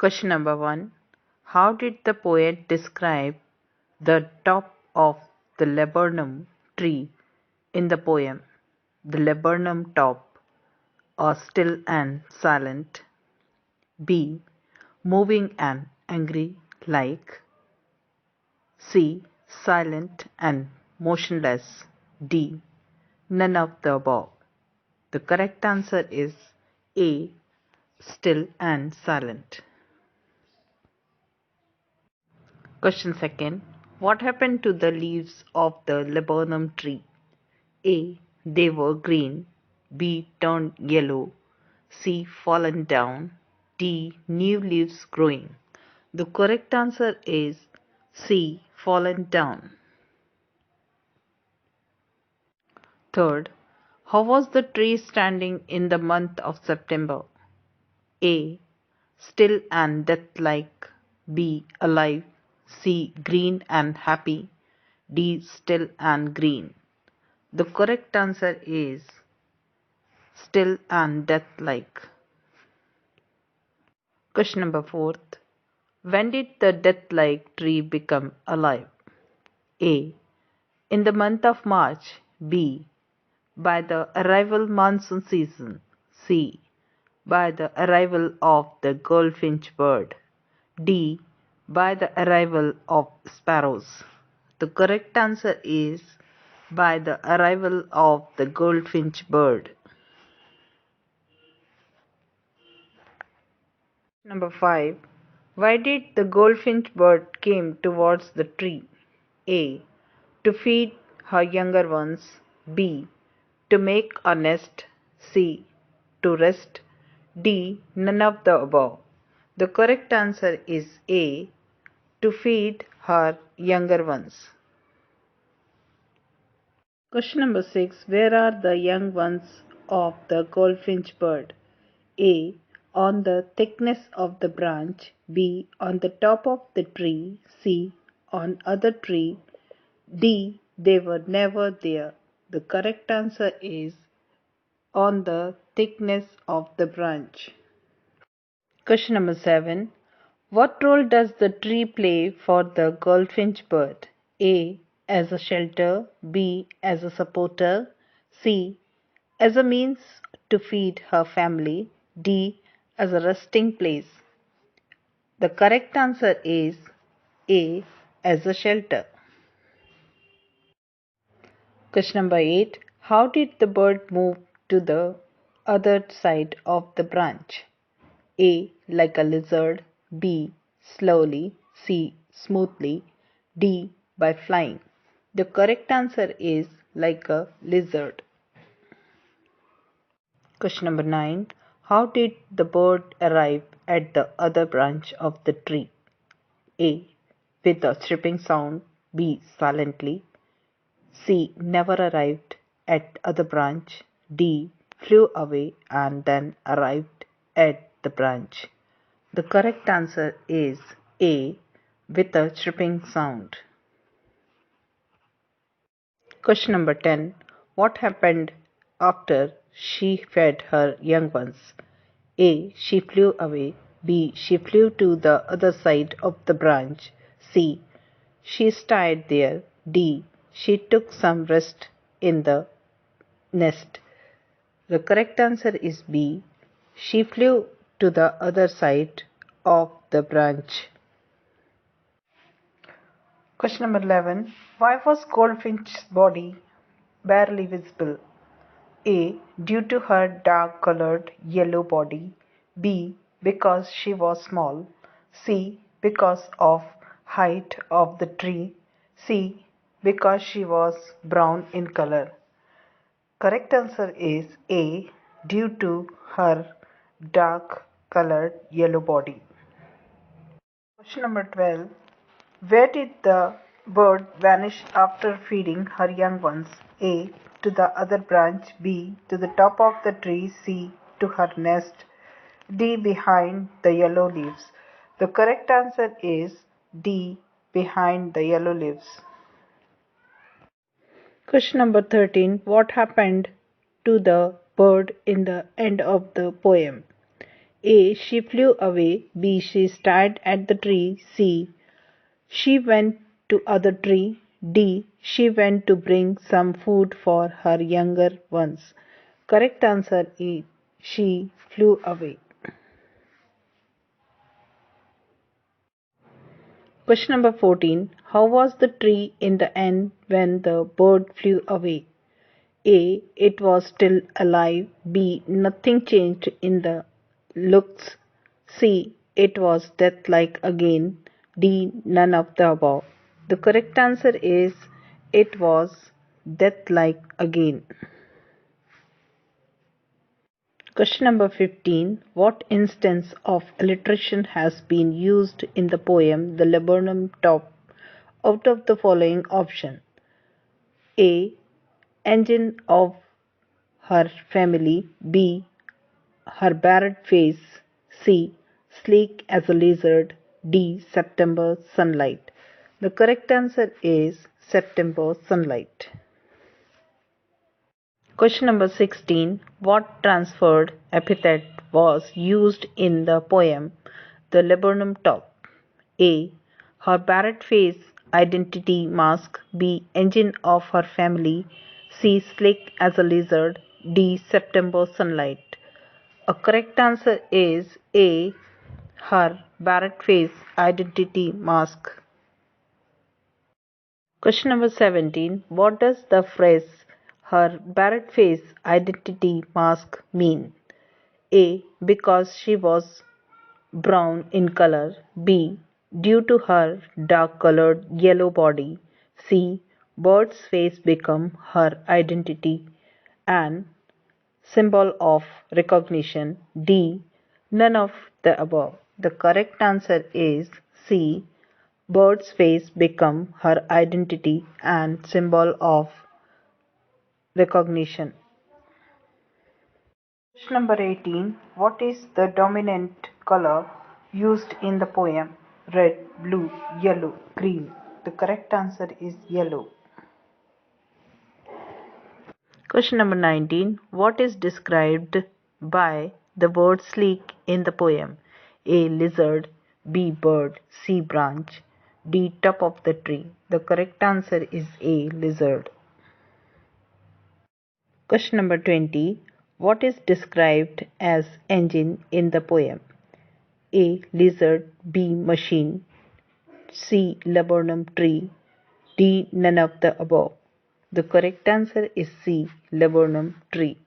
Question number 1. How did the poet describe the top of the laburnum tree in the poem? The laburnum top, or still and silent. B. Moving and angry like. C. Silent and motionless. D. None of the above. The correct answer is A. Still and silent. Question second. What happened to the leaves of the laburnum tree? A. They were green. B. Turned yellow. C. Fallen down. D. New leaves growing. The correct answer is C. Fallen down. Third, how was the tree standing in the month of September? A. Still and death-like. B. Alive. C. Green and happy. D. Still and green. The correct answer is still and death-like. Question number 4. When did the death-like tree become alive? A. In the month of March. B. By the arrival monsoon season. C. By the arrival of the goldfinch bird. D. By the arrival of sparrows. The correct answer is by the arrival of the goldfinch bird. Number 5. Why did the goldfinch bird came towards the tree? A. To feed her younger ones. B. To make a nest. C. To rest. D. None of the above. The correct answer is A. To feed her younger ones. Question number 6. Where are the young ones of the goldfinch bird? A. On the thickness of the branch. B. On the top of the tree. C. On other tree. D. They were never there. The correct answer is on the thickness of the branch. Question number 7. What role does the tree play for the goldfinch bird? A. As a shelter. B. As a supporter. C. As a means to feed her family. D. As a resting place. The correct answer is A. As a shelter. Question number 8. How did the bird move to the other side of the branch? A. Like a lizard. B. Slowly. C. Smoothly. D. By flying. The correct answer is like a lizard. Question number 9. How did the bird arrive at the other branch of the tree? A. With a chirping sound. B. Silently. C. Never arrived at other branch. D. Flew away and then arrived at the branch. The correct answer is A. With a chirping sound. Question number 10. What happened after she fed her young ones? A. She flew away. B. She flew to the other side of the branch. C. She stayed there. D. She took some rest in the nest. The correct answer is B. She flew to the other side of the branch. Question number 11. Why was Goldfinch's body barely visible? A. Due to her dark colored yellow body. B. Because she was small. C. Because of height of the tree. C. Because she was brown in color. Correct answer is A. Due to her dark colored yellow body. Question number 12. Where did the bird vanish after feeding her young ones? A. To the other branch. B. To the top of the tree. C. To her nest. D. Behind the yellow leaves. The correct answer is D. Behind the yellow leaves. Question number 13. What happened to the bird in the end of the poem? A. She flew away. B. She stared at the tree. C. She went to other tree. D. She went to bring some food for her younger ones. Correct answer is she flew away. Question number 14. How was the tree in the end when the bird flew away? A. It was still alive. B. Nothing changed in the looks. C. It was death-like again. D. None of the above. The correct answer is it was death-like again. Question number 15. What instance of alliteration has been used in the poem The Laburnum Top out of the following option? A. Engine of her family. B. Her barred face. C. Sleek as a lizard. D. September sunlight. The correct answer is September sunlight. Question number 16. What transferred epithet was used in the poem The Laburnum Top? A. Her barred face, identity mask. B. Engine of her family. C. Slick as a lizard. D. September sunlight. A correct answer is A. Her barred face, identity mask. Question number 17. What does the phrase her barred face identity mask mean? A. Because she was brown in color. B. Due to her dark colored yellow body. C. Bird's face become her identity and symbol of recognition. D. None of the above. The correct answer is C. Bird's face become her identity and symbol of recognition. Question number 18. What is the dominant color used in the poem? Red, blue, yellow, green. The correct answer is yellow. Question number 19. What is described by the word sleek in the poem? A. Lizard. B. Bird. C. Branch. D. Top of the tree. The correct answer is A. Lizard. Question number 20. What is described as engine in the poem? A. Lizard. B. Machine. C. Laburnum tree. D. None of the above. The correct answer is C. Laburnum tree.